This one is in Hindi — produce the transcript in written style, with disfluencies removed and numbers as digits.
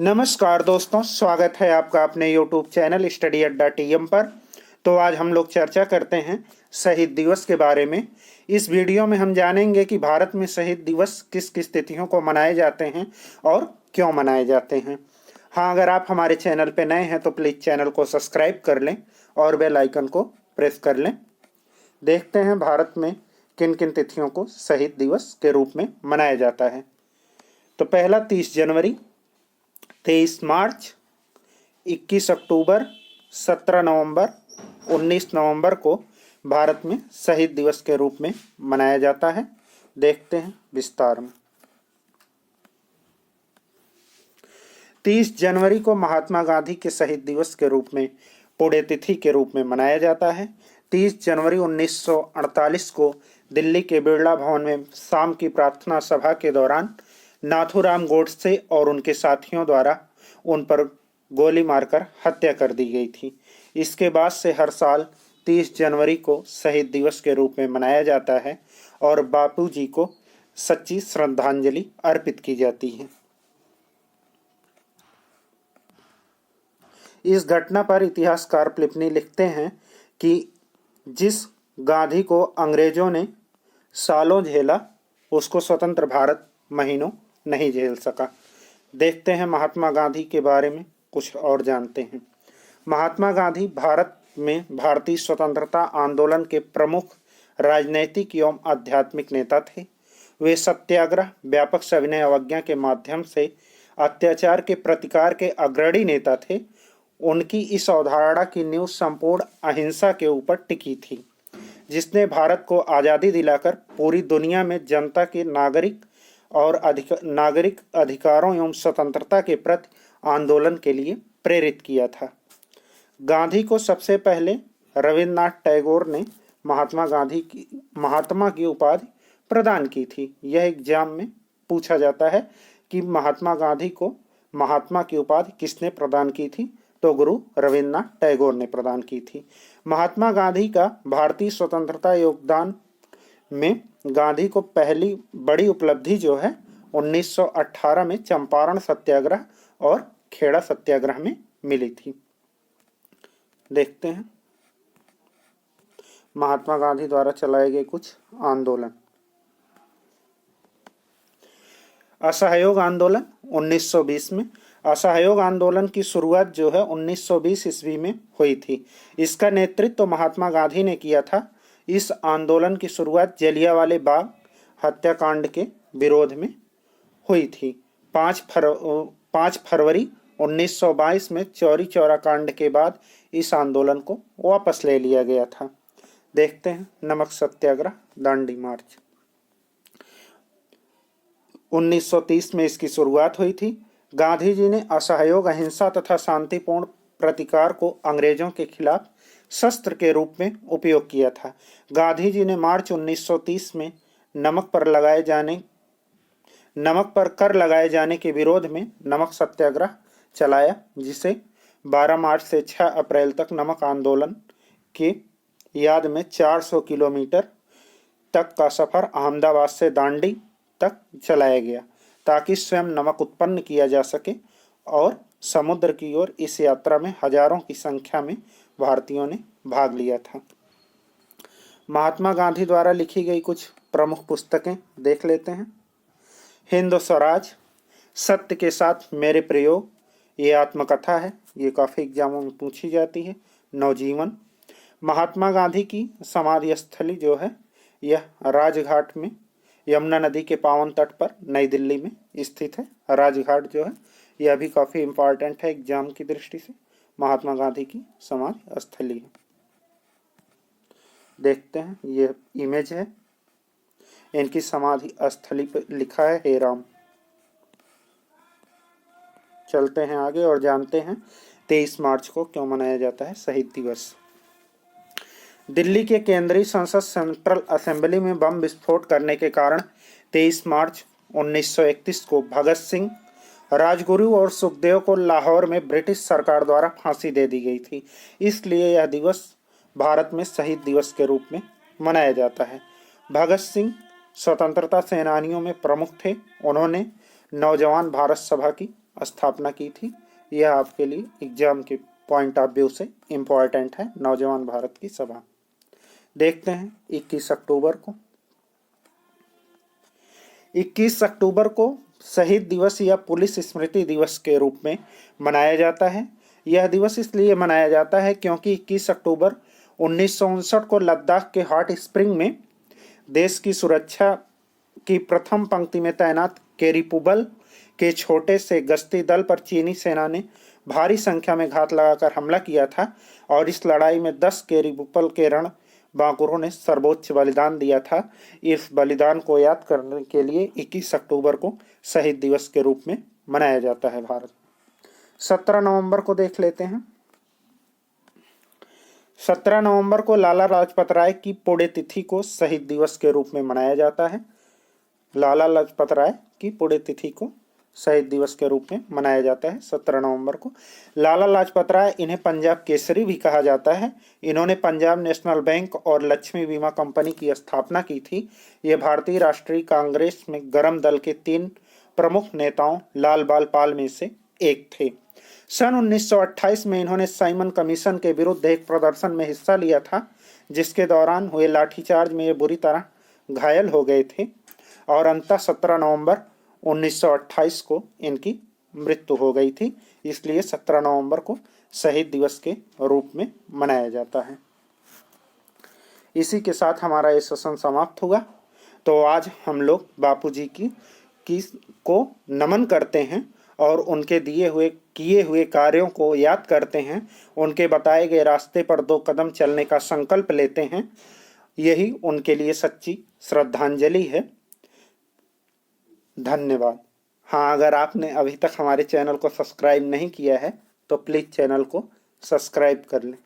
नमस्कार दोस्तों, स्वागत है आपका अपने YouTube चैनल स्टडी अड्डा TM पर। तो आज हम लोग चर्चा करते हैं शहीद दिवस के बारे में। इस वीडियो में हम जानेंगे कि भारत में शहीद दिवस किस किस तिथियों को मनाए जाते हैं और क्यों मनाए जाते हैं। हाँ, अगर आप हमारे चैनल पर नए हैं तो प्लीज़ चैनल को सब्सक्राइब कर लें और बेल आइकन को प्रेस कर लें। देखते हैं भारत में किन किन तिथियों को शहीद दिवस के रूप में मनाया जाता है। तो पहला 30 जनवरी, 23 मार्च, 21 अक्टूबर, 17 नवंबर, 19 नवंबर को भारत में शहीद दिवस के रूप में मनाया जाता है। देखते हैं विस्तार में। 30 जनवरी को महात्मा गांधी के शहीद दिवस के रूप में पुण्यतिथि के रूप में मनाया जाता है। 30 जनवरी 1948 को दिल्ली के बिरला भवन में शाम की प्रार्थना सभा के दौरान नाथूराम गोडसे और उनके साथियों द्वारा उन पर गोली मारकर हत्या कर दी गई थी। इसके बाद से हर साल 30 जनवरी को शहीद दिवस के रूप में मनाया जाता है और बापू जी को सच्ची श्रद्धांजलि अर्पित की जाती है। इस घटना पर इतिहासकार प्लिपनी लिखते हैं कि जिस गांधी को अंग्रेजों ने सालों झेला, उसको स्वतंत्र भारत महीनों नहीं झेल सका। देखते हैं महात्मा गांधी के बारे में कुछ और जानते हैं। महात्मा गांधी भारत में भारतीय स्वतंत्रता आंदोलन के प्रमुख राजनैतिक एवं आध्यात्मिक नेता थे। वे सत्याग्रह, व्यापक सविनय अवज्ञा के माध्यम से अत्याचार के प्रतिकार के अग्रणी नेता थे। उनकी इस अवधारणा की नींव संपूर्ण अहिंसा के ऊपर टिकी थी, जिसने भारत को आज़ादी दिलाकर पूरी दुनिया में जनता के नागरिक अधिकारों एवं स्वतंत्रता के प्रति आंदोलन के लिए प्रेरित किया था। गांधी को सबसे पहले रविन्द्रनाथ टैगोर ने महात्मा की उपाधि प्रदान की थी। यह एग्जाम में पूछा जाता है कि महात्मा गांधी को महात्मा की उपाधि किसने प्रदान की थी, तो गुरु रविन्द्रनाथ टैगोर ने प्रदान की थी। महात्मा गांधी का भारतीय स्वतंत्रता योगदान में गांधी को पहली बड़ी उपलब्धि जो है 1918 में चंपारण सत्याग्रह और खेड़ा सत्याग्रह में मिली थी। देखते हैं महात्मा गांधी द्वारा चलाए गए कुछ आंदोलन। असहयोग आंदोलन 1920 में। असहयोग आंदोलन की शुरुआत जो है 1920 ईस्वी में हुई थी। इसका नेतृत्व तो महात्मा गांधी ने किया था। इस आंदोलन की शुरुआत जलियांवाला बाग हत्याकांड के विरोध में हुई थी। 5 फरवरी 1922 में चौरी चौरा कांड के बाद इस आंदोलन को वापस ले लिया गया था। देखते हैं नमक सत्याग्रह, दांडी मार्च। 1930 में इसकी शुरुआत हुई थी। गांधी जी ने असहयोग, अहिंसा तथा शांतिपूर्ण प्रतिकार को अंग्रेजों के खिलाफ शस्त्र के रूप में उपयोग किया था। गांधी जी ने मार्च 1930 में नमक पर कर लगाए जाने के विरोध में नमक सत्याग्रह चलाया, जिसे 12 मार्च से 6 अप्रैल तक नमक आंदोलन की याद में 400 किलोमीटर तक का सफर अहमदाबाद से दांडी तक चलाया गया, ताकि स्वयं नमक उत्पन्न किया जा सके। और समुद्र की ओर इस यात्रा में हजारों की संख्या में भारतीयों ने भाग लिया था। महात्मा गांधी द्वारा लिखी गई कुछ प्रमुख पुस्तकें देख लेते हैं। हिंद स्वराज, सत्य के साथ मेरे प्रयोग, ये आत्मकथा है, ये काफ़ी एग्जामों में पूछी जाती है। नवजीवन। महात्मा गांधी की समाधि स्थली जो है यह राजघाट में यमुना नदी के पावन तट पर नई दिल्ली में स्थित है। राजघाट जो है यह भी काफ़ी इम्पॉर्टेंट है एग्जाम की दृष्टि से। महात्मा गांधी की समाधि स्थली है। देखते हैं, ये इमेज है, इनकी समाधि स्थली पर लिखा है हे राम। चलते हैं आगे और जानते हैं 23 मार्च को क्यों मनाया जाता है शहीद दिवस। दिल्ली के केंद्रीय संसद सेंट्रल असेंबली में बम विस्फोट करने के कारण 23 मार्च 1931 को भगत सिंह, राजगुरु और सुखदेव को लाहौर में ब्रिटिश सरकार द्वारा फांसी दे दी गई थी। इसलिए यह दिवस भारत में शहीद दिवस के रूप में मनाया जाता है। भगत सिंह स्वतंत्रता सेनानियों में प्रमुख थे। उन्होंने नौजवान भारत सभा की स्थापना की थी। यह आपके लिए एग्जाम के पॉइंट ऑफ व्यू से इम्पोर्टेंट है। नौजवान भारत की सभा देखते हैं 21 अक्टूबर को। 21 अक्टूबर को शहीद दिवस या पुलिस स्मृति दिवस के रूप में मनाया जाता है। यह दिवस इसलिए मनाया जाता है क्योंकि 21 अक्टूबर 1959 को लद्दाख के हॉट स्प्रिंग में देश की सुरक्षा की प्रथम पंक्ति में तैनात कैरीपुबल के छोटे से गश्ती दल पर चीनी सेना ने भारी संख्या में घात लगाकर हमला किया था और इस लड़ाई में 10 कैरीपुबल के रण बांकुरों ने सर्वोच्च बलिदान दिया था। इस बलिदान को याद करने के लिए 21 अक्टूबर को शहीद दिवस के रूप में मनाया जाता है भारत। 17 नवंबर को देख लेते हैं। 17 नवंबर को लाला लाजपत राय की पुण्यतिथि को शहीद दिवस के रूप में मनाया जाता है। लाला लाजपत राय की पुण्यतिथि को शहीद दिवस के रूप में मनाया जाता है 17 नवंबर को। लाला लाजपत राय, इन्हें पंजाब केसरी भी कहा जाता है। इन्होंने पंजाब नेशनल बैंक और लक्ष्मी बीमा कंपनी की स्थापना की थी। ये भारतीय राष्ट्रीय कांग्रेस में गरम दल के 3 प्रमुख नेताओं लाल बाल पाल में से एक थे। सन 1928 में इन्होंने साइमन कमीशन के विरुद्ध एक प्रदर्शन में हिस्सा लिया था, जिसके दौरान हुए लाठीचार्ज में ये बुरी तरह घायल हो गए थे और अंततः 17 नवंबर 1928 को इनकी मृत्यु हो गई थी। इसलिए 17 नवंबर को शहीद दिवस के रूप में मनाया जाता है। इसी के साथ हमारा ये सेशन समाप्त हुआ। तो आज हम लोग बापूजी की को नमन करते हैं और उनके किए हुए कार्यों को याद करते हैं। उनके बताए गए रास्ते पर 2 कदम चलने का संकल्प लेते हैं। यही उनके लिए सच्ची श्रद्धांजलि है। धन्यवाद। हाँ, अगर आपने अभी तक हमारे चैनल को सब्सक्राइब नहीं किया है तो प्लीज़ चैनल को सब्सक्राइब कर लें।